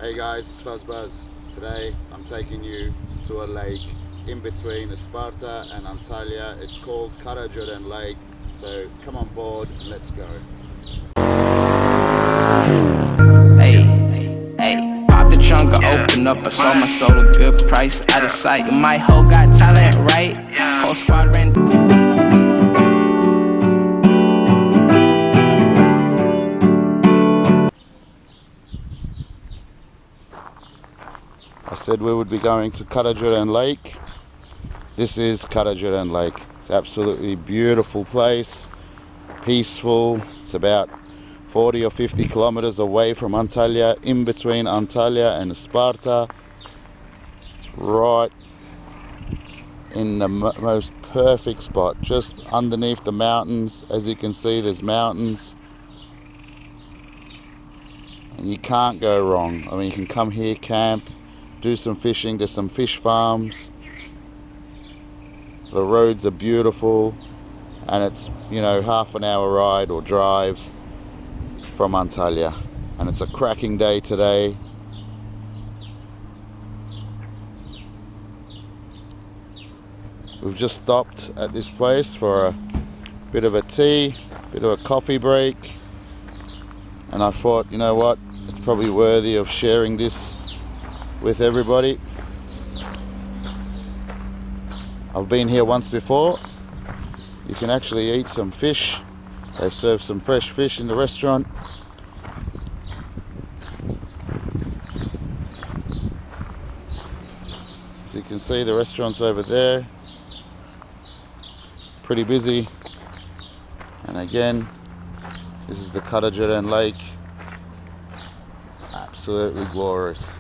Hey guys, it's Buzz. Today I'm taking you to a lake in between Sparta and Antalya. It's called Karacaoren Lake. So come on board and let's go. Hey, hey, pop the trunk, I open up. I sold my soul a good price, out of sight. My hoe got talent, right? Whole squad ran. I said we would be going to Karacaoren Lake. This is Karacaoren Lake. It's absolutely beautiful place, peaceful. It's about 40 or 50 kilometers away from Antalya, in between Antalya and Sparta. It's right in the most perfect spot, just underneath the mountains. As you can see, there's mountains and you can't go wrong. I mean, you can come here, camp, do some fishing. There's some fish farms. The roads are beautiful, and it's, half an hour ride or drive from Antalya, and it's a cracking day today. We've just stopped at this place for a bit of a tea, bit of a coffee break, and I thought, you know what, it's probably worthy of sharing this with everybody. I've been here once before. You can actually eat some fish. They serve some fresh fish in the restaurant. As you can see, the restaurant's over there. Pretty busy. And again, this is the Karacaoren Lake. Absolutely glorious.